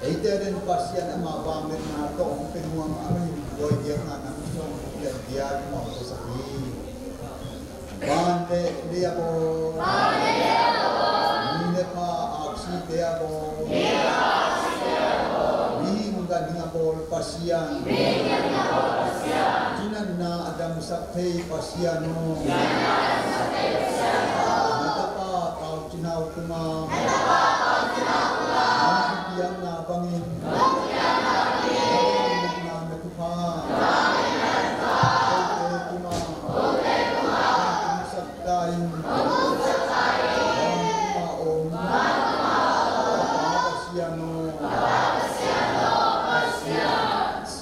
Eiterin pasien ama pamir na to ang pinuang amin boy dia na nang song dia mo ko sa ki. Bande dia ko. Mine pa aksi dia ko. Bihinga dinga bol pasian. Jinan na adam sakte pasiano. Natapa tau cinaw kuma. Yang na bangin, na metupa, oke kuma, saktain, om, pasiano,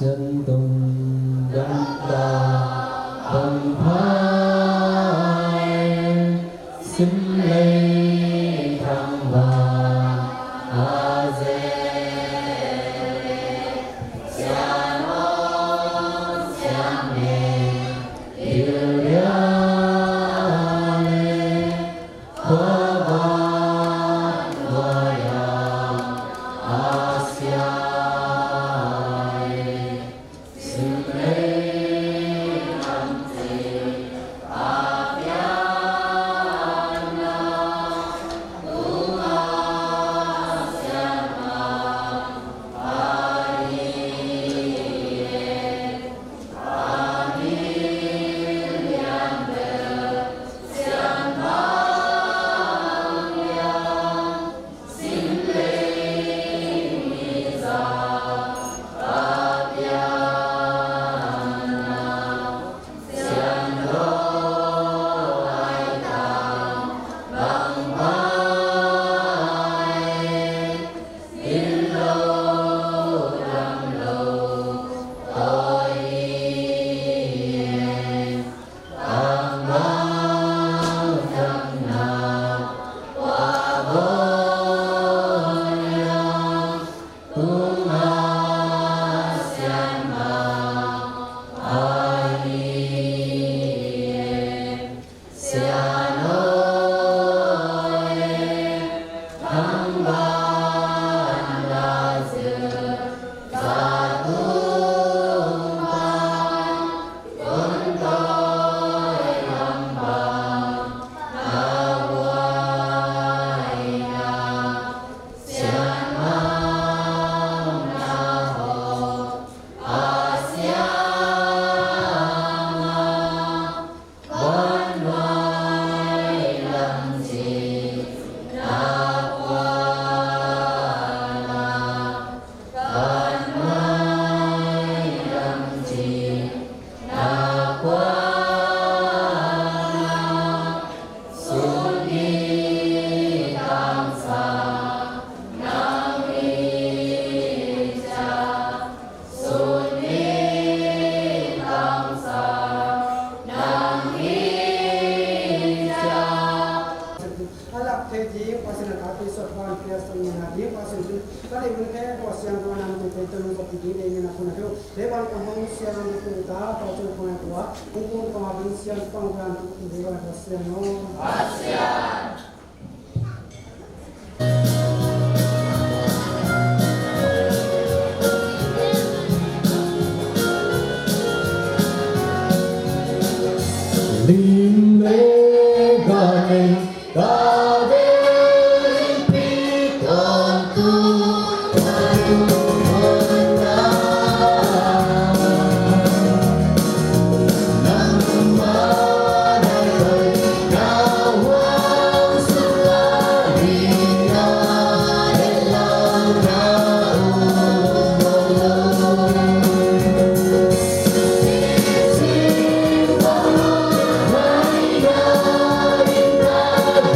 chân tung đăng ta bằng hai xin lấy thăng vàng a dê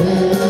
Yeah.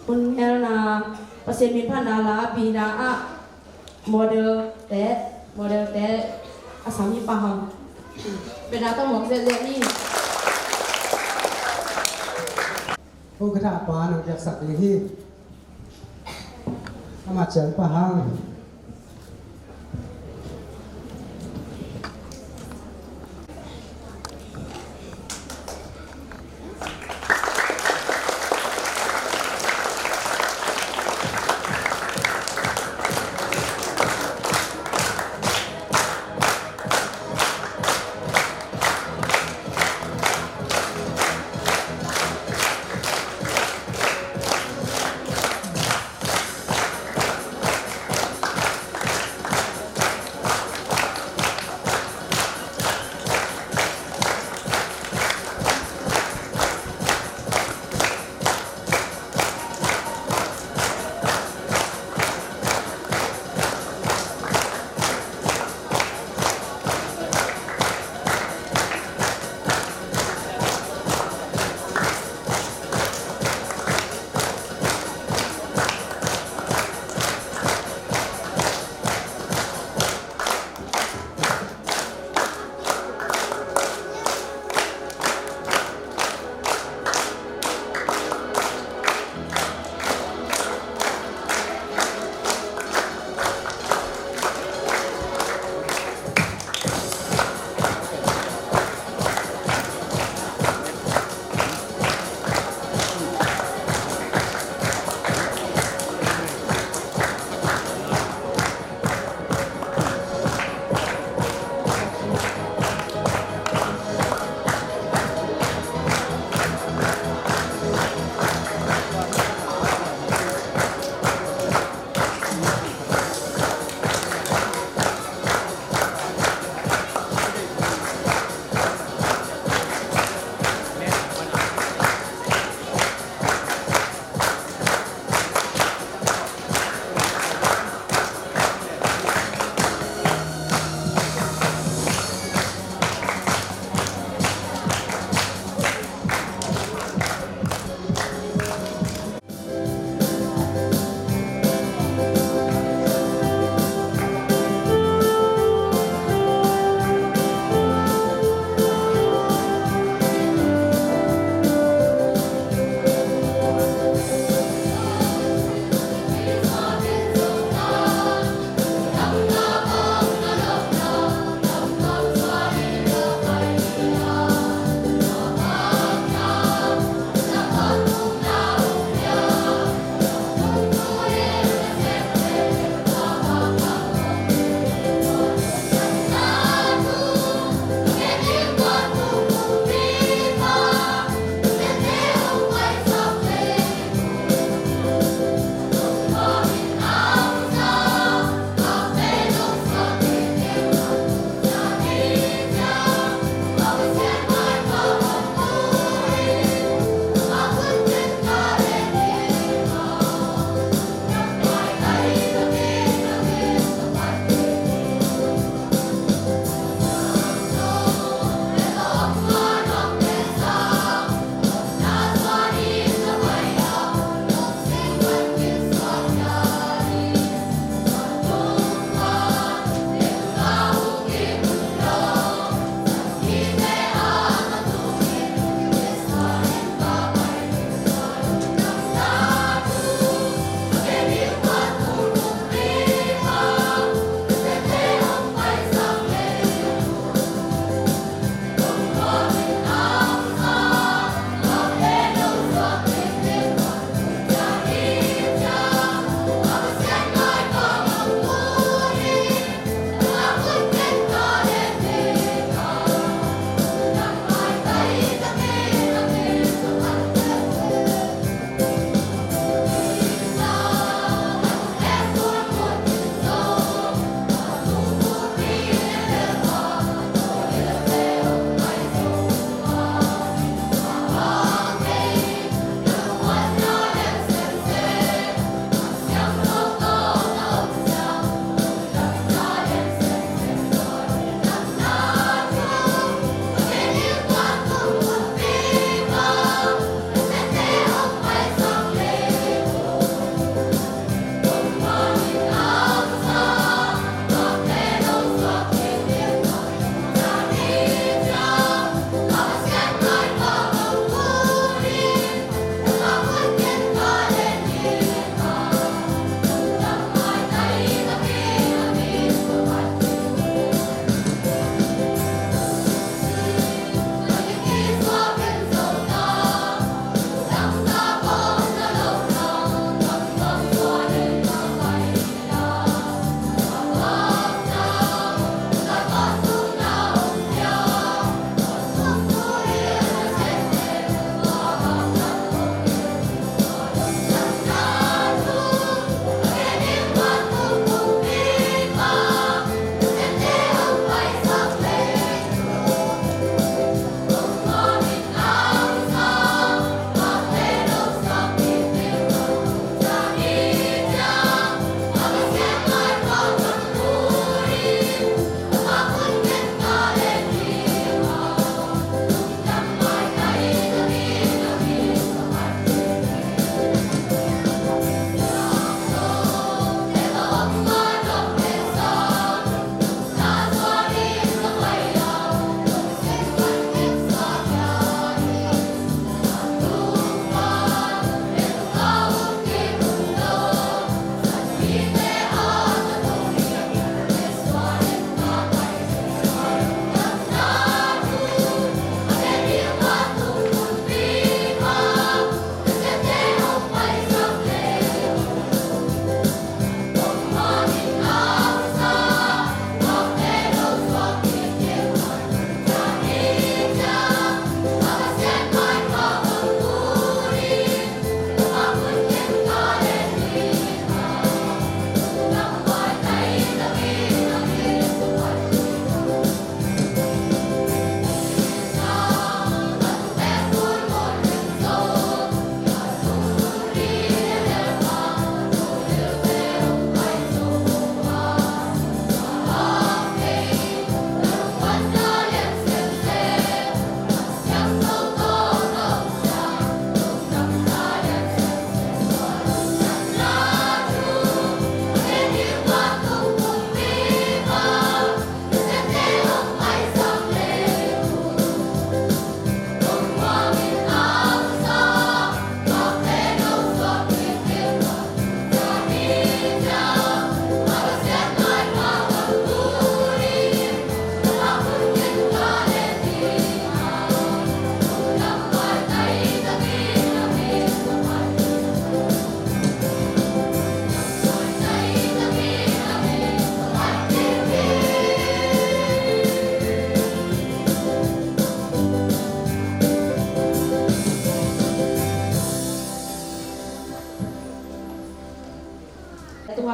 Pun elna pasien min panala bina a model te asami paham. Penata mo se ni ผู้กระทาปานังจากสักลีที่อามาเฉินปะหัง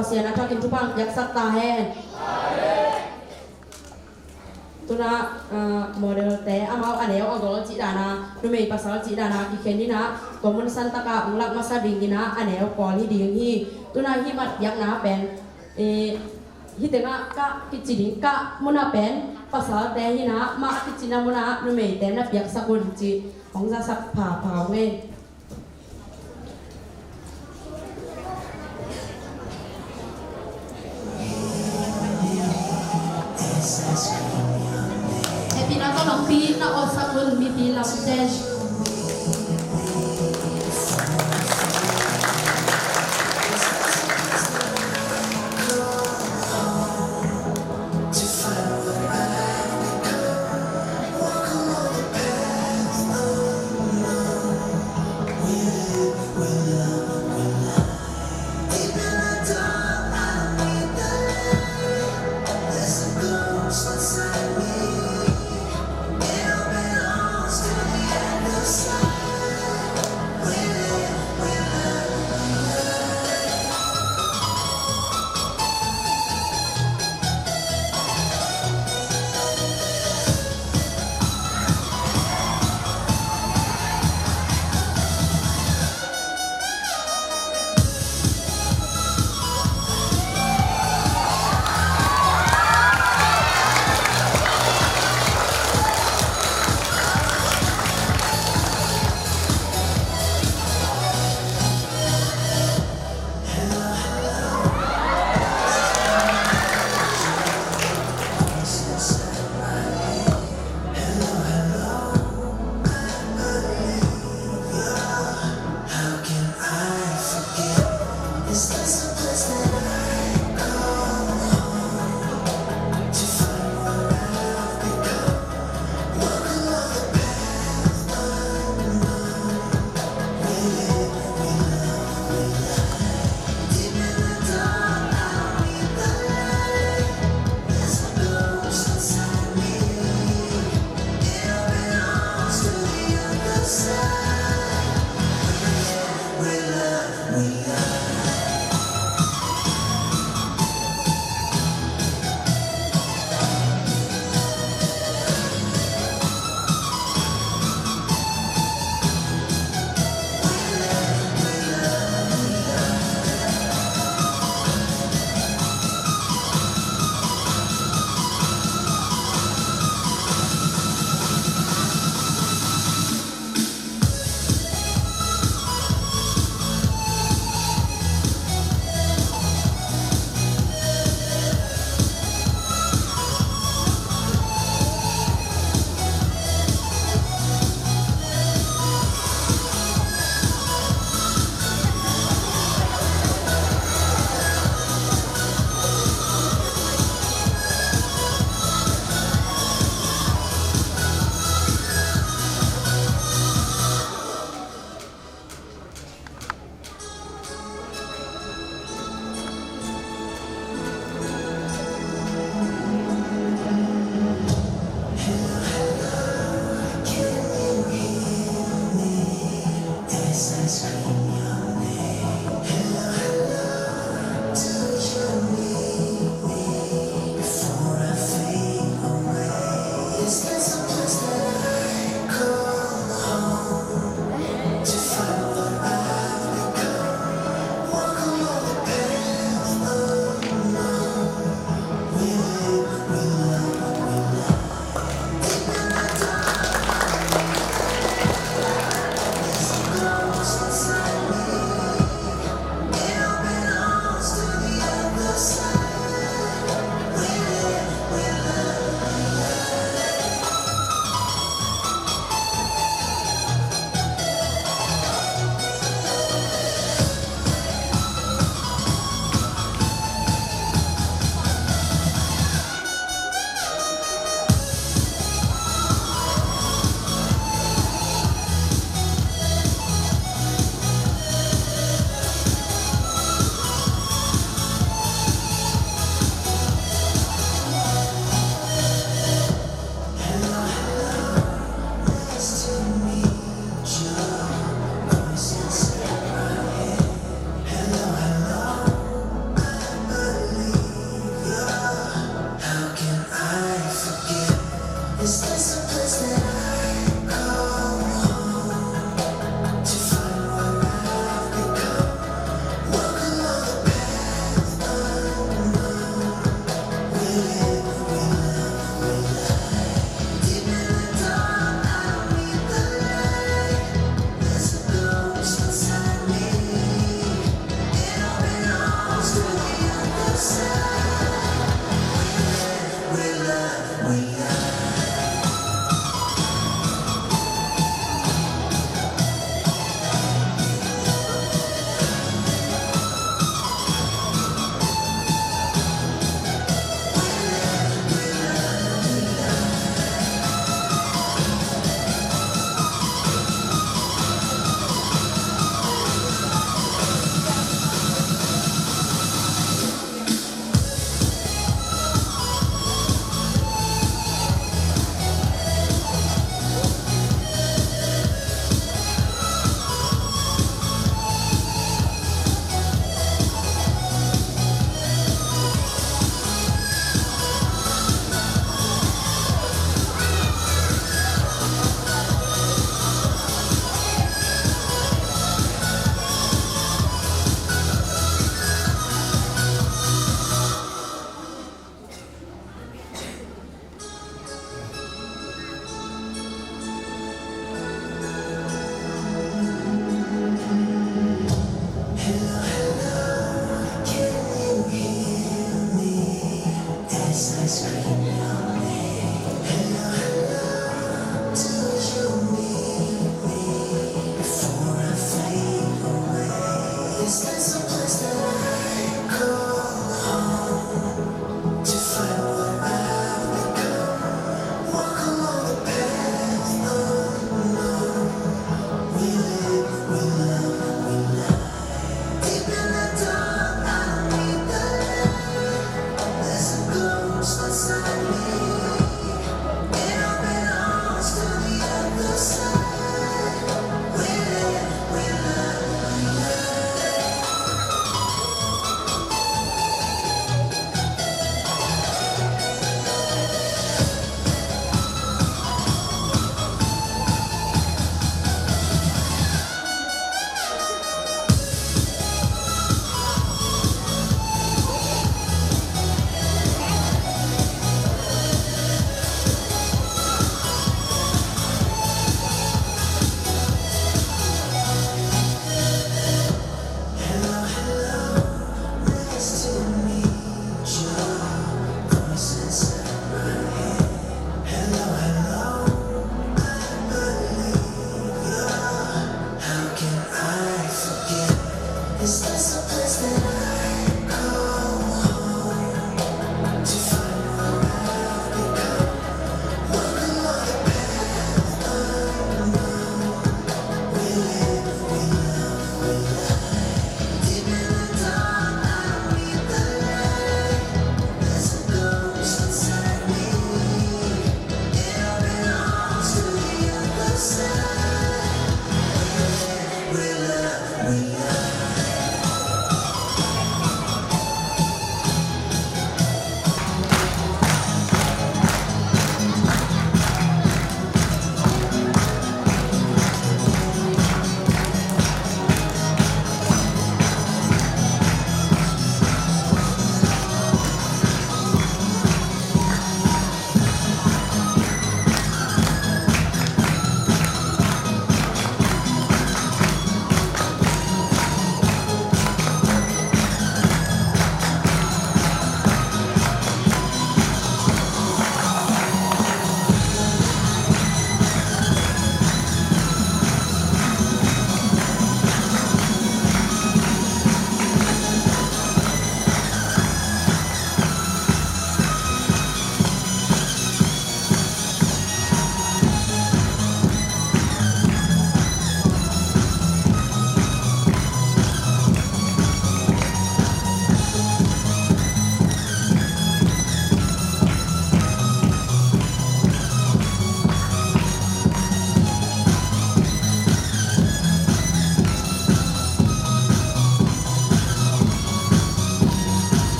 pasien atau kintupan yak sakta hen tuna model te amau aneo agol ci dana numei pasal ci dana ikenina komun santaka ulak masa dingina aneo poli dingi tuna himat yak na pen hitema ka kiciding ka muna pen pasal te hina ma kicina muna numei te na yak sakun ci hong za sak pa pa wen Pinaka lang pi na osakun mi bilang jen.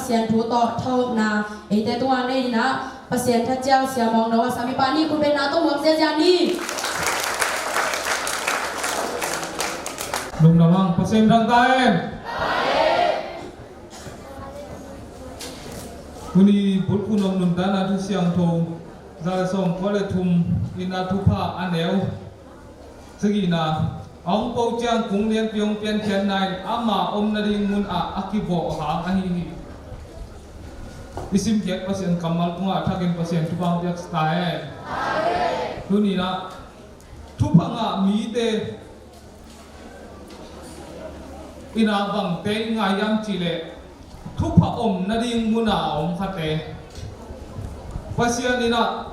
pasien thu to thau na ite tunga nei na pasien tha chal sia mong na wa sami pa ni ku be na to mong se ja ni Nung namang pasien rang taen Kuni bulku nong nuntan atu siang thong Zala song kwale thum ina thupa aneu Sagina Ông bầu trang cũng liên piong pian khen này ama om na ring mun a akibo hang ahi hi isim kiat pasien kamal tunga thakin pasien tupang jak stae tuni na tupanga mi te ina bang te ngayam chile thupa om na ring mun a om khate pasien ina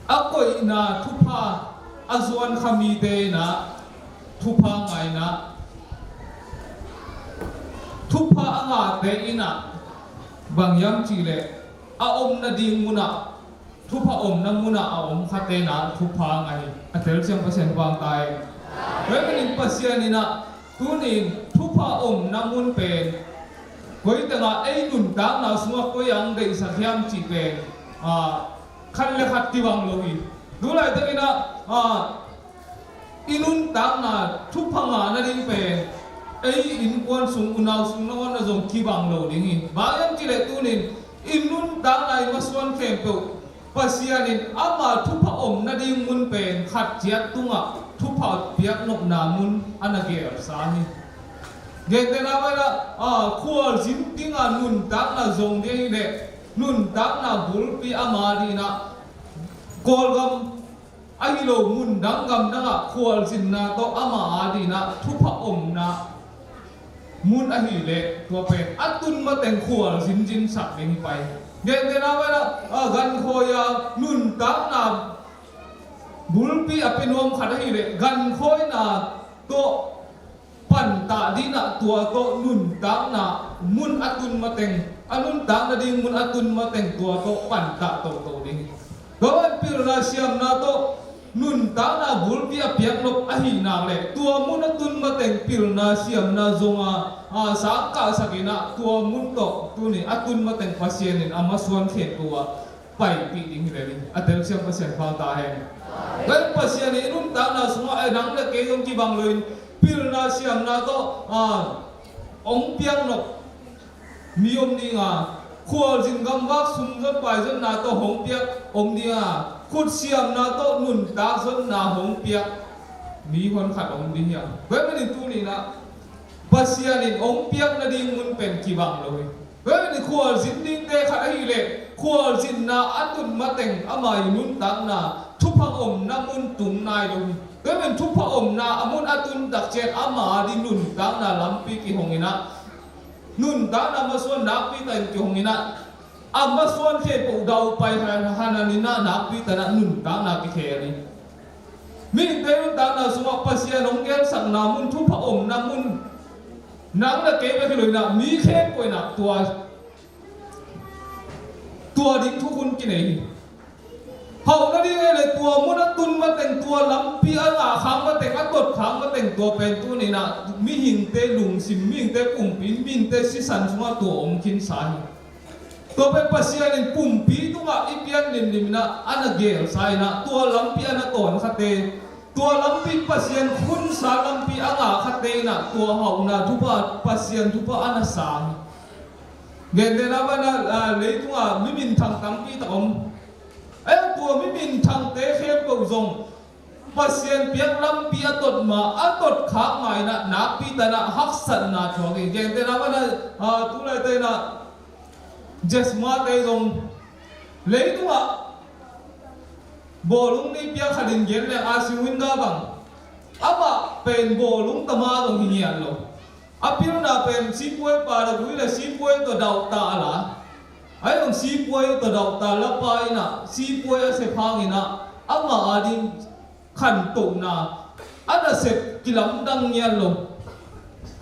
akoi na thupa azuan kami te na thupa ngai na thupa anga te ina bangyam chile a om na ding muna thupa om na muna a om khate na thupa ngai atel siang pasien bang tai wemin pasien ina tunin thupa om na mun pen koi tanga ei nun dang na sunga ko yang de sakhyam chi pen khan le khat ti wang lohi dulai te ina inun tang na thupanga na ring pe ei in kwan sung unaw sung na wan na zong kibang lo ding hi bayam ti le tunin inun tang na ma suan khem pe pasianin ama thupa om na ding mun pen khat chiat tunga thupa piak nok na mun anage sa hi ge te na ba khual jin tinga nun tang na zong de le nun tang na bul pi ama di na Kolgam ahilo mun dangam nanga khual sin na to ama adi na thupa om na mun ahile to pen atun ma teng khual sin jin sak ding pai gen de na wala gan khoya nun ta na bulpi apinom khada hile gan khoi na to pan ta di na tua to nun ta na mun atun ma teng anun ta na ding mun atun ma teng tua to pan ta to ding Kawan pirna siam na to nun ta na bulpi apiak nok ahi na le tua mun atun mateng pirna siam na zonga saka sakina tua mun to tuni atun mateng pasienin amasuan khe tua pai pi ding reli atel siam pasien pa ta hen kan pasien nun ta na sunga ai nang le ke yong ki bang loin pirna siam na to ong piang nok miom ni nga khual jin gam bak sum zon pai zon na to hong piak om dia khut siam na to nun ta zon na hong piak mi hon khat om di ya we ni tu ni na pasian in ong piak na ding mun pen ki bang loi we ni khual jin ding te khat ai le khual jin na atun mateng amai nun ta na thupang om na mun tung nai lo we men thupa om na amun atun dak chet ama di nun ta na lampi ki hong ina nun ta na masuan nak pi tan ki hong ina amasuan khe pu dau pai hananina nak pi tan nun ta na ki khe ni min te nun ta na suwa pasian ong gel sang na mun thu pha om na mun nang na ke ba ki loi na mi khe koi na tua ding thu kun ki nei hau na di le tua mun tun ma teng tua lam pi anga khang ma teng atot khang ma teng tua pen tu ni na mi hin te lung sim mi te kum pin min te si san sunga tua om kin sa hi tua pen pasian in kum pi tu nga ipian lim lim na ana gel sai na tua lam pi ana ton khate tua lam pi pasian khun sa lam pi anga khate na tua hau na thupa pasian thupa ana sa gen de na ba na le tu nga mi min thang tam pi ta om ai tua mi min thang te khe ko zong pasien piak lam pi atot ma atot kha mai na pi ta na hak san na thogi gen te na ba na tu lai te na jesma te zong le tu a bolung ni piak khadin gen le asiwin da bang ama pen bolung tama dong hian lo apil na pen sipoi pa da wi le sipoi to dau ta la ai ông si puai to dau ta la pa ina si puai a se phang ina ama adin khan to na ada se kilam dang nya lo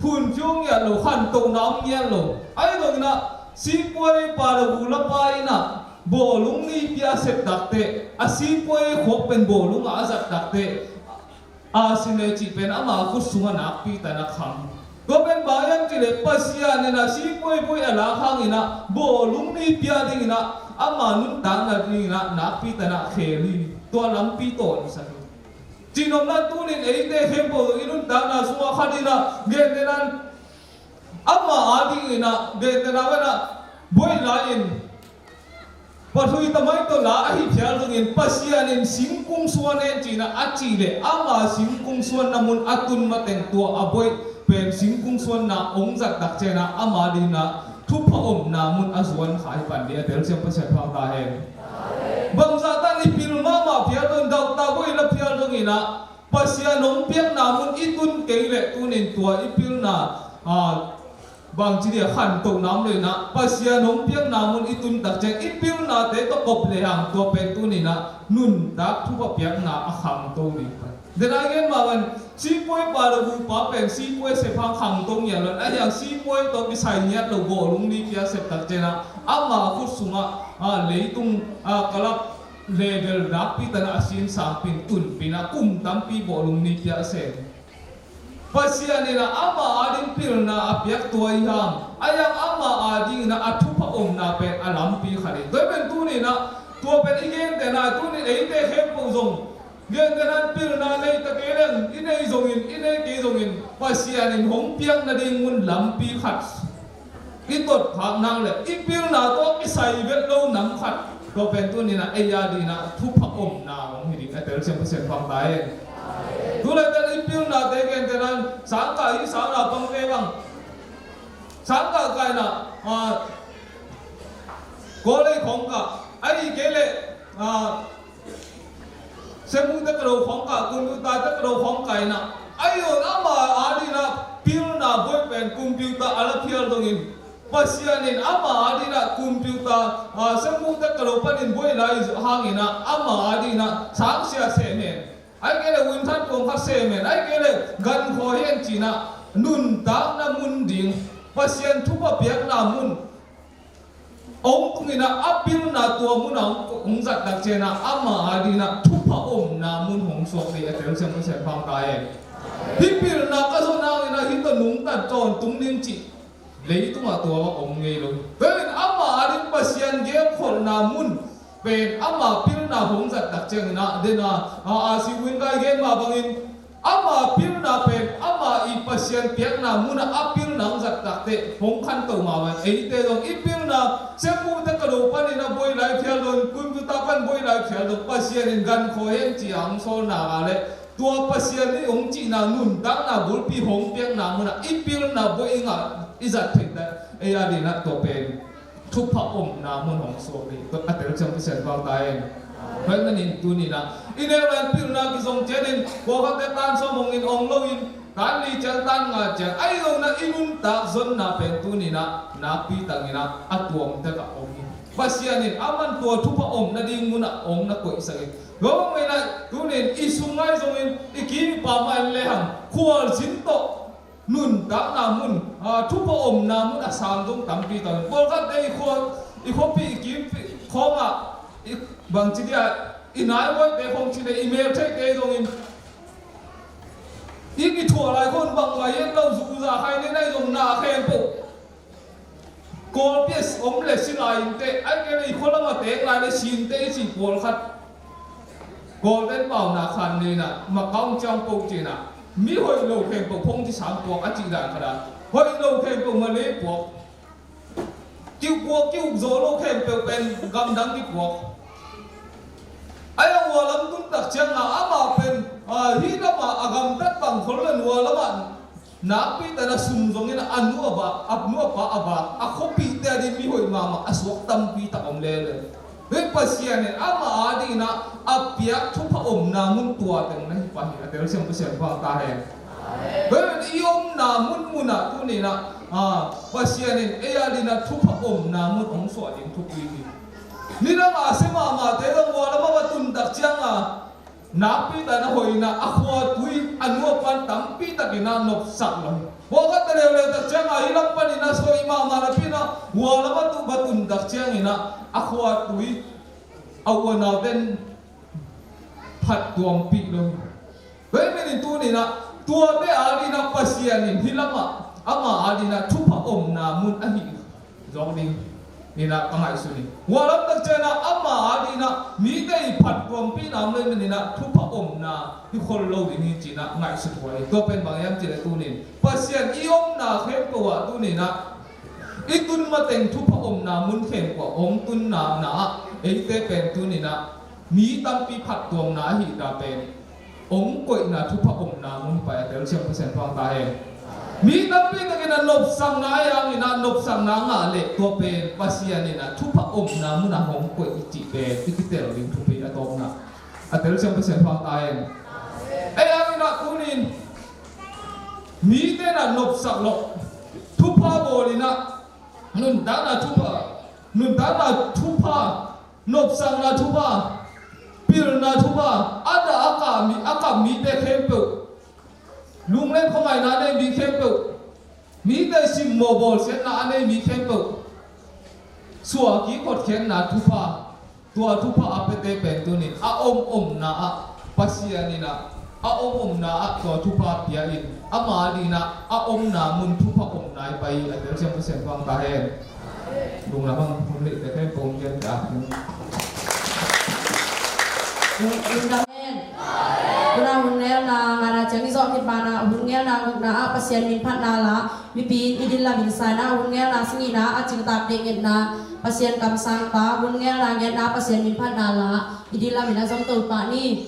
phun chung ya lo khan to na nya lo ai dong na si puai pa da bu la pa ina bolung ni pia se dakte a si puai khop pen bolung a zat dakte a sine chi pen ama ku sunga na pi ta na kham ตัวเป็นบายังจิเลปัสยานี่นะสีป่วยป่วยอะไรข้างนี่นะบ่ลุงนี่เปียดิ้งนะอามานุนตังนะนี่นะนักปีตนะเคลีตัวลำปีโตนี่สักจีนอมนั้นตัวนี้เองเด็กเห็นบ่อินุนตังนะสัวขัดนี่นะเกิดนั้นอามาอาดิ้งนี่นะเกิดนั้นว่านะบ่อยลายินพอทุยทำไมตัวลาหิเพียรตรงนี้ปัสยานี่สิงคุงส่วนเองจีนะอาจีเลอามาสิงคุงส่วนน้ำมันอัตุนมาแต่งตัวอาบ่อยเป็นสิงคุงส่วนนะองค์จักดักเจนะอามาดีนะทุพพระองค์นามุนอาสวนขายปันเดียเดี๋ยวเสียงประชาชนได้เองบางสัตว์นี่พิลมาเพียรตนดาวตาบุยละเพียรตรงนี้นะปัสยานงเพียงนามุนอิตุนเกลเลตุนินตัวอิพิลนาบางทีเดียขันตกน้ำเลยนะปัสยานงเพียงนามุนอิตุนดักเจอิพิลนาเตตกบเลยหังตัวเป็นตุนี่นะนุนดักทุพเพียงนาอาขังตัวนี้เดี๋ยวนั้นมาวันซีป่วยปาระบุป้าเป็นซีป่วยเสพขังตรงอย่างนั้นไอ้อย่างซีป่วยตัวพิสัยเนี่ยเราโกลุงนี่เพียเสพตัดเจนะอามาคุสุงะเลยตุงกลับเลเวลนับปีตันอาศินสามปีตุนปีนะกุมตั้มปีโกลุงนี่เพียเสพปัสยานี่นะอามาอาดินพิลนะอาเปียกตัวอย่างไอ้อย่างอามาอาดินนะอัทุพระองค์นะเป็นอาลัมปีขัดโดยเป็นตัวนี้นะตัวเป็นอีกอย่างแต่นะตัวนี้เองได้เห็นปุ๊งเงินเดือนปีนั้นในตะเกียงอินในจงอินในเกจงอินภาษีอันหงเปียงนั่นเองมุนลำปีขัดอิตดผักนางเลยอีปีนั้นตัวอิสัยเวทโลน้ำขัดก็เป็นตัวนี้นะเอียดีนะทุพพระองค์นาของฮิริแต่เดี๋ยวเสียงเปอร์เซ็นต์ความตายดูเลยแต่อีปีนั้นแต่เงินเดือนสังกัดอีสาวบังเวบังสังกัดกันนะก็เลยของกับไอ้เกลเสมุตะกระโดดของกากุมพิวตาตะกระโดดของไก่นะไอ้โยนามาอาดีนะพิลนาบอยเป็นคอมพิวเตอร์อะไรพิลตรงนี้ปัสยานินอามาอาดีนะคอมพิวเตอร์เสมุตะกระโดดปนินบอยไลซ์หางินะอามาอาดีนะสังเสียเสเมนไอ้เกลวินทันกงคัสเสเมนไอ้เกลกันขอเห็นจีนะนุนตานามุนดิ่งปัสยานทุบเปียกนามุนองค์ตรงนี้นะอับพิลนาตัวมุนองค์จัดดักเจนะอามาอาดีนะทุพพระองค์นามุนหงสวกนี่แต่เราเชื่อไม่ใช่ความตายฮิพิลนาก็ส่วนนางนี่นะฮิตนุ่งตัดจอนตุ้งนิ่งจิเลยตัวตัวองค์เงยลงเป็นอามาอาดีปัสยันเกี่ยวคนนามุนเป็นอามาพิลนาหงจัดดักเจนะเดนะอาศิวินกายเกมาบังอินอามาพิลนาเป็นอามาอีปัสยันเปียกนามุนอาพิลนาจัดดักเตหงขันตัวมาวันเอเตดงอีพิลนาเสมุตะกระโดดปันนะบอยไลฟ์เทียลนกุมพิวตาปันบอยไลฟ์เทียลนปัสยันกันขอเห็นจีอังโซนาอะไรตัวปัสยันนี่องจีนานุนตั้งนาบุลปีหงเปียกนามุนอีพิลนาบอยงาอิจัดถึงได้เอียดีนะตัวเป็นทุพพระองค์นามุนหงโซนี่ตัวอัตราจำเป็นเศษความตายเพราะนั่นนี่ตัวนี้นะอินเดียนพิลนากิจงเจดินบอกว่าแต่การสมองอินองโลอินการลีจังตันงาจังไอ้ตรงนั้นอินุนตากซนนาเป็นตัวนี้นะนาปีตังนี้นะอัตวงเตกับองค์ภาษาเนี่ยอามันตัวทุพองค์นั่นเองมุนะองค์นักกุศลก็ไม่ได้ตัวนี้อิสุงไงตรงนี้อีกีปามันเลยหังขวดสินโตนุนตากนามุนทุพองค์นามุนอาสามตรงตั้มปีตังบอกกันไอ้ขวดอีขวดปีอีกีของอ่ะบางทีเดียอีนายว่าแต่ของที่ในอีเมลเทคเตตรงนี้ยิ่งอีถั่วหลายคนบางวัยยังเราสูจาใครในตรงนาแข่งปุ๊บโกลเปียสอมเลสิลายเตะไอ้เกลี่ยคนละมาเตะลายเลยชินเตะสิโกลขัดโกลเป็นเป่านาคันนี่นะมาก้องจังปุ๊บจีน่ะมีหอยโลแข่งปุ๊บพงที่สามปวกอจิดาขนาดหอยโลแข่งปุ๊บมาเลยปวกจิ้วปวกจิ้วโซโลแข่งปุ๊บเป็นกำดังที่ปวกไอ้วัวลำตุ้นตักเชียงน่ะอามาเป็นฮีละมาอากาศตัดบังคนละนัวละมันนับปีแต่ละสุ่มตรงนี้นะอันนัวบะอับนัวปะอับะอาคบปีแต่ดิมีหอยมาอสวกตัมปีตะอมเลเลยเฮ้ยปัสยาเนี่ยอามาอาดีนะอาเปียกทุพระองค์นามุนตัวแต่งนั้นไปแต่เราเชื่อไม่เชื่อว่าตาเห็นเฮ้ยอีอมนามุนมุนะตัวนี้นะปัสยาเนี่ยเอียดีนะทุพระองค์นามุนองสวดยังทุกปีนี่นะมาเสมาเตะตรงวัวแล้วมาตุนตักเชียงนับปีแต่ละหอยนะอควาตุยอันวัวปันตั้มปีตะกินานบสักเลยบอกกันแต่เร็วๆตักเชียงฮิลัมปันนะสวยมาละปีนะวัวแล้วมาตุนตักเชียงนะอควาตุยเอาวัวนาเต้นผัดตัวปีเลยเฮ้ยไม่ได้ตัวนี้นะตัวเตะอาดีนะปัสยานิฮิลัม ama adina thupa om na mun ahi zong ding ni na pangai su ni walam tak chena ama adina mi dei phat rom pi nam le ni na thupa om na hi khol lo ni china ngai su thoi to pen bang yam chile tu ni pasian i om na khem ko wa tu ni na itun ma teng thupa om na mun khem ko om tun na na ei te pen tu ni na mi tam pi phat tuam na hi da pen om koi na thupa om na mun pa tel siam percent pang ta heมีตั้งปีตะกี้นั่นนบสังนายังนี่นะนบสังนางาเล็กตัวเป็นภาษานี่นะทุพอมนามุนาหงกวยอิจิเปติกิเตลลิงทุปีอะตอมนะอะเตลเซมเปอร์เซ็นต์ฟังตายไอ้ยังนี่นะกูนี่มีแต่นะนบสังโลทุพโบลีนะนุนดานะทุพนุนดานะทุพนบสังนะทุพปิลนะทุพอะดาอากามีแต่เข้มเปลุงเล่นเข้ามาในนั้นมีเข้มเปล่ามีแต่ซิมโมบอลเซนนั้นมีเข้มเปล่าส่วนกี่คนเข้มนะทุพาตัวทุพาอาเปเตเป็นตัวนี้อาอมนะภาษานี่นะอาอมนะตัวทุพาเปียอินอามาดีนะอาอมนะมุนทุพาอมนายไปอาจจะเชื่อมเส้นฟังตาเห็นลุงนะบังผมเล่นแต่แค่โปงเย็นจ้ะKuna hunel na ngara jangi zok kit bana hungel na hungna pasien min phat na la mi pin idil la min sana hungel na singi na aching tak ding na pasien kam sang pa hungel na ngen na pasien min phat na la idil la min azam tul pa ni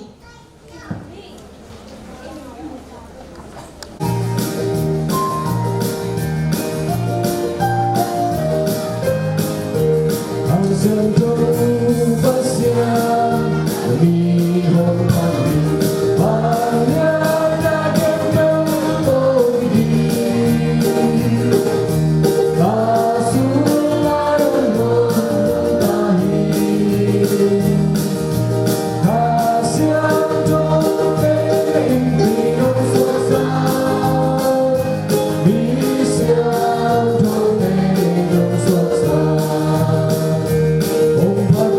Om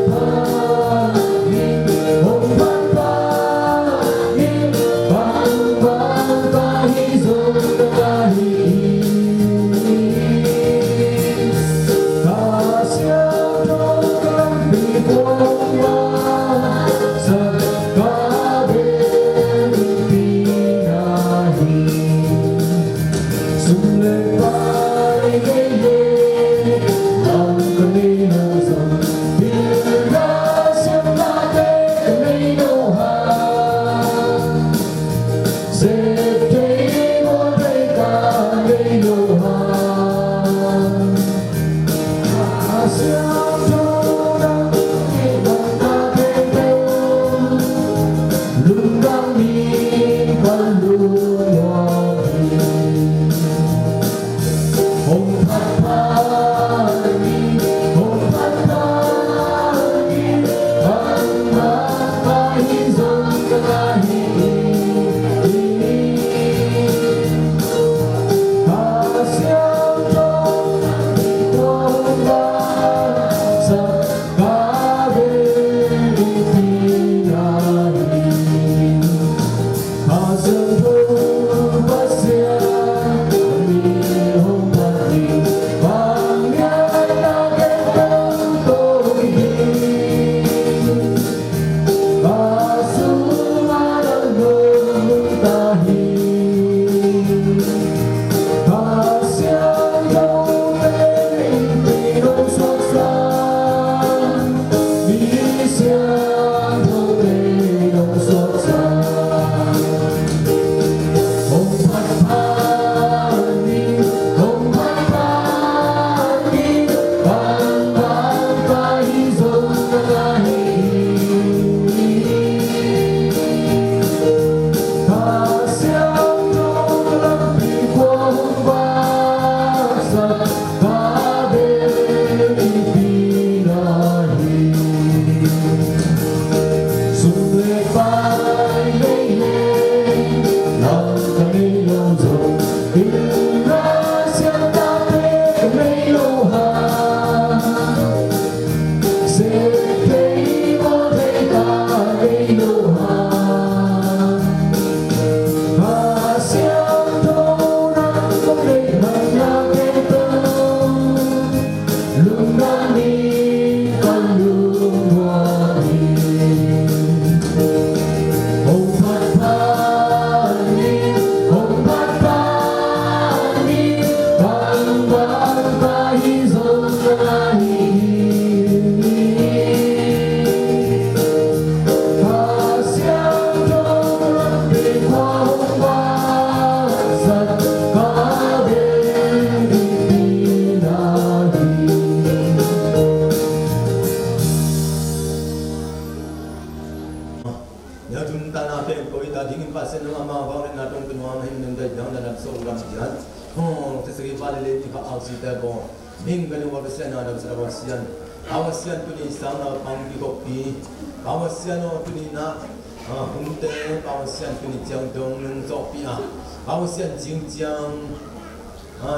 balele ni ka ausita bo ming bele wa sen na da sa wasian awasian tu ni sang na pang ki kopi awasian no tu ni na hunte awasian tu ni jiang dong nung zo pi a awasian jing jiang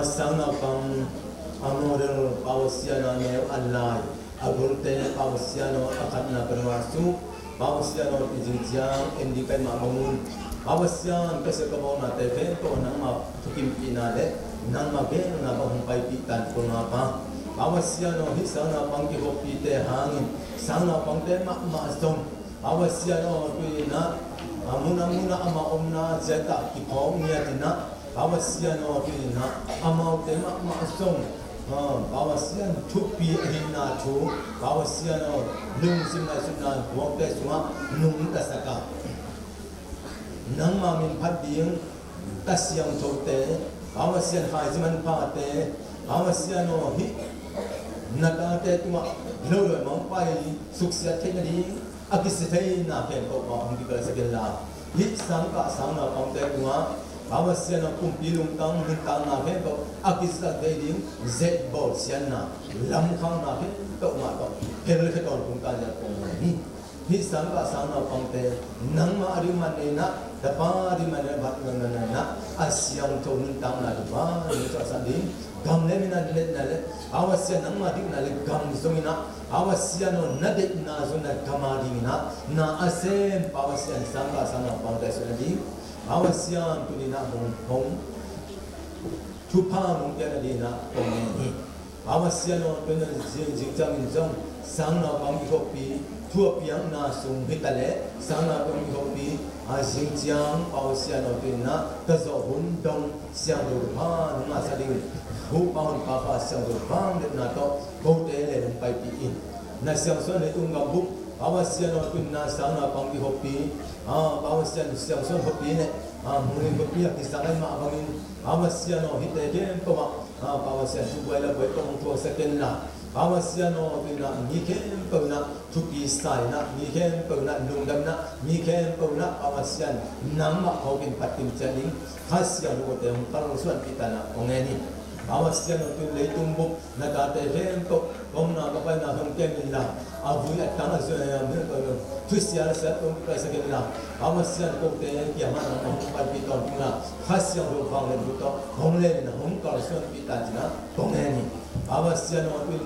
sang na pang amorel awasian na ne alai agurte awasian no akat na berwasu awasian no jing jiang endi kai ma bangun awasian kese ka mo na te ve to nang ma kim ina le nang ma be na ba hum pai pi tan ko na pa awasian no hi sang na pang ki kopi te hangin sang na pang te ma som awasian no tu na amuna ama omna zeta ki khom nia tina awasian no tu na amau te ma som awasian thu pi na thu awasian no lung sim na sun na wong te sunga nung ta saka nang ma min phat ding ta siam tho te awasian hai jiman pa te awasian no hi naka te tuma lo lo mong pai suksia the ni akisithai na pen ko ma hong ki ka sakela hi sang na pang te tuma awasian no kum pilung tang hin tang na pen ko akisa te ding zet bo sian na lam khang na pen to ma ko pen le ton kum ta ja ko hi sang na pang te nang ma ri man ne na da pa ri man ne bat na asyang to hin tang na ba ni to sa ding gam le mina le na le awasian nang ma dik na le gam so mina awasian no na de na so na kama di na asem awasian sang na pang te so di awasian tu ni na hong tu pa mong ya di na hong ni awasian no tu na jing jang in jong sang na pang ki kopi tu piang na sung hitale sang na pang ki kopi a jing jiang awasian no tu na ta zo hun dong siang do pa na sa ding hu pa hon pa pa siang do pa de na to bo te le dong pai pi in na siang so le tung gam bu awasian no tu na sang na pang ki kopi awasian siang so kopi ne muli kopi ki sang ma bangin awasian no hite de ko ma awasian tu bai la bai tong to second na awasian no na ni ken ko na tu pi sai na ni ken ko na lung dam na ni ken ko na awasian nang ma ko kin patim chaning khasian ro te hong kar suan pitana ongeni awasian no tu le tum bu na ka te hem to kom na ka pai na hong ken min la avu ya tang so ya me ko tu sia sa to ka sa ken la awasian ko te ki ma na hong pa pi ton na khasian ro bang le bu to hong le na hong kar suan pitana ongeni awasian no tu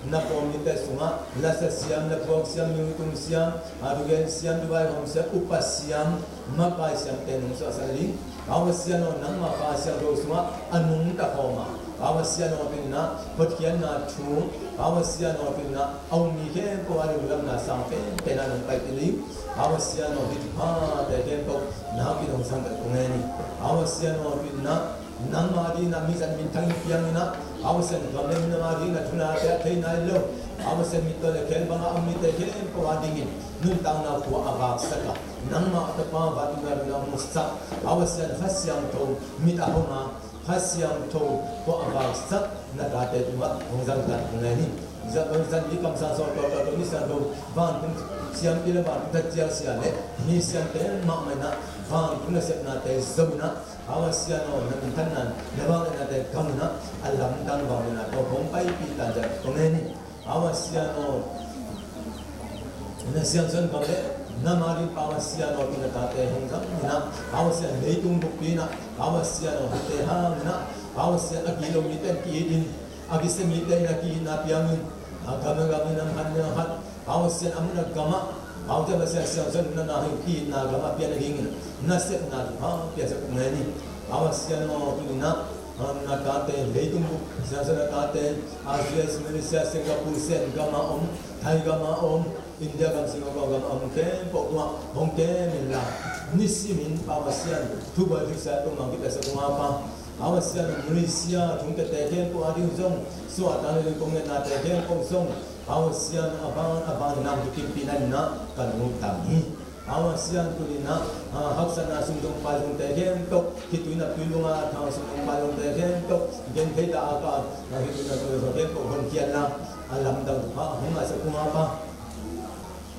na ko mi te sunga la sa siam na ko siam mi tum siam adugen siam du bai hom sa upasiam ma pa siam te nung sa sa li awasian no nang ma pa siam ro sunga anung ta ko ma awasian no tin na potkian na thu awasian no tin na au mi ke ko ari lam na sang pe na nang pai li awasian no hit pa te ke ko na ki dong sang ka ko ni awasian no tin na nang ma di na mi san min thang piang na awasian ga me na ma di na thuna te thai na lo awasian mi to le ken ba nga mi te ke ko wa ding nun tang na ko aba saka nang ma ta pa ba di na musta awasian hasyang to mi ta ho ma hasyang to ko aba sak na ga te ma hong sang kan ni za zan di kam sa so to ni sa do ban siam pi le ba ta chia sia le ni siam te ma ma na ban kuna se na te zabuna awasian no na tan nan le ba na te kam na alam dan ba na ko hong pai pi ta ja ko ni awasian no na siam san ba le na mari awasian no pi na ta te hong sang na awasian le tung bu pi na awasian no te ha na awasian a kilometer ki din agise mi te na ki na piang agama gama na han na hat awasian amuna gama awte ba sia sia san na hi ki na gama pian hing na se na ha pia sa ni awasian no pi na na ka te le tung bu sia sa ka te asia Malaysia Singapore se gama thai gama India gam Singapore gam ke po ma hong ke min la ni si min awasian tu ba ri sa to ma ki ta sa ma pa awasian Malaysia chung te te ko adi zong so ata le ko na te te ko song awasian abang nam ki pinan na kan mu tam hi awasian tu na haksana sung dong pa sung te te to ki tu na tu lu ma tha sung pa lu te te to gen te ta ka na ki tu na to te ko hon kian na alam dang ha hong ma sa kuma pa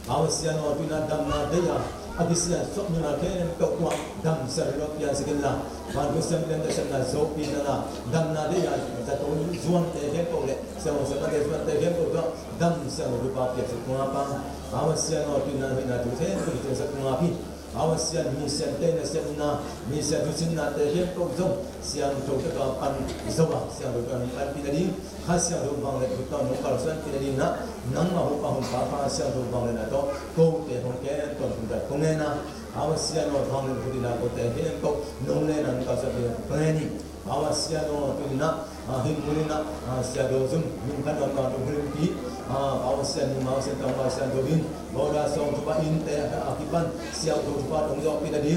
awasian no tu na dam na de ya Agisian sok nuna ken tok wa dam sarok ya sikilla ban ko sem len da na zo pi na dam na de ya ta to zuan te ken ko le sa mo sa de zuan te ken ko ga dam sa ru pa pe su ko pa awasian o pi na tu te ko te sa ko pi awasian mi sen te na sem na mi sen tu sin na te ken ko zo siang to ka pan zo ba siang ru kan pan pi di ha siang ru bang le ku ta no ka san pi di na nang ma ho pa siang ru bang le na to ko te ho ke to da ko na awasiano bang le pudi na ko te ken ko no le na ka sa pe pani awasiano tu na hin muni na sia do zum min kan on ka do pi awasian ma awasian ta awasian do bin boda song tu ba in te akiban sia do pa dong yo pi na di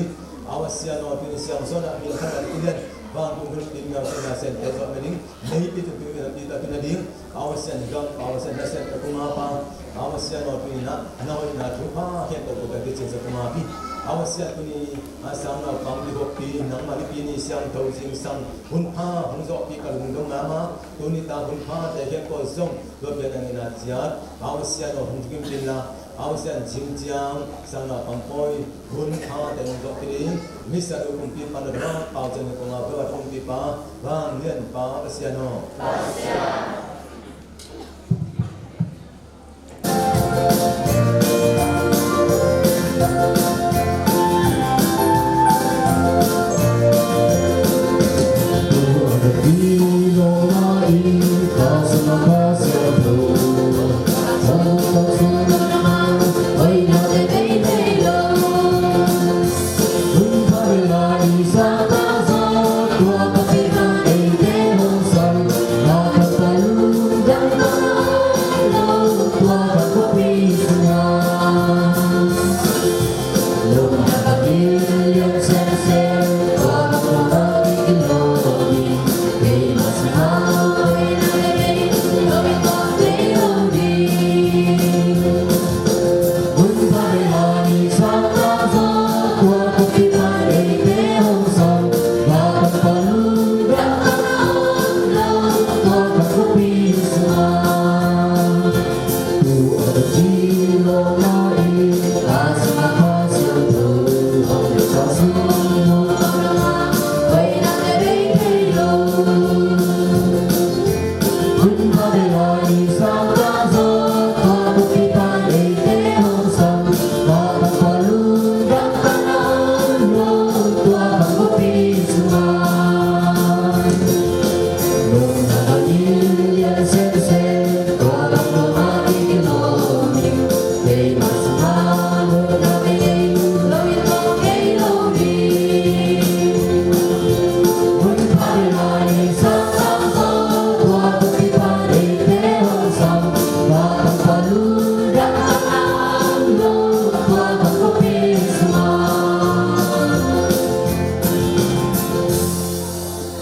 awasiano tu sia so na mi kan na iden bang tu bin na sa sen te so mening nei pi tu na di ta na di awasian gam awasian na sen ko ma pa awasiano tu na na tu pa ke to ko ka di se ko ma pi awasian tu ni asam na pang di ho pi nang ma pi ni siang to sing sang hun pa hun zo pi ka lung dong na ma tu ni ta hun pa te ke ko zong lo pe na ni na tia awasian hun kim tin la awasian jing jiang sang na pang poi hun pa te zo pi ni mi sa ru kum pi pa na pa chen ko ma ba tum pi pa bang lien pa awasian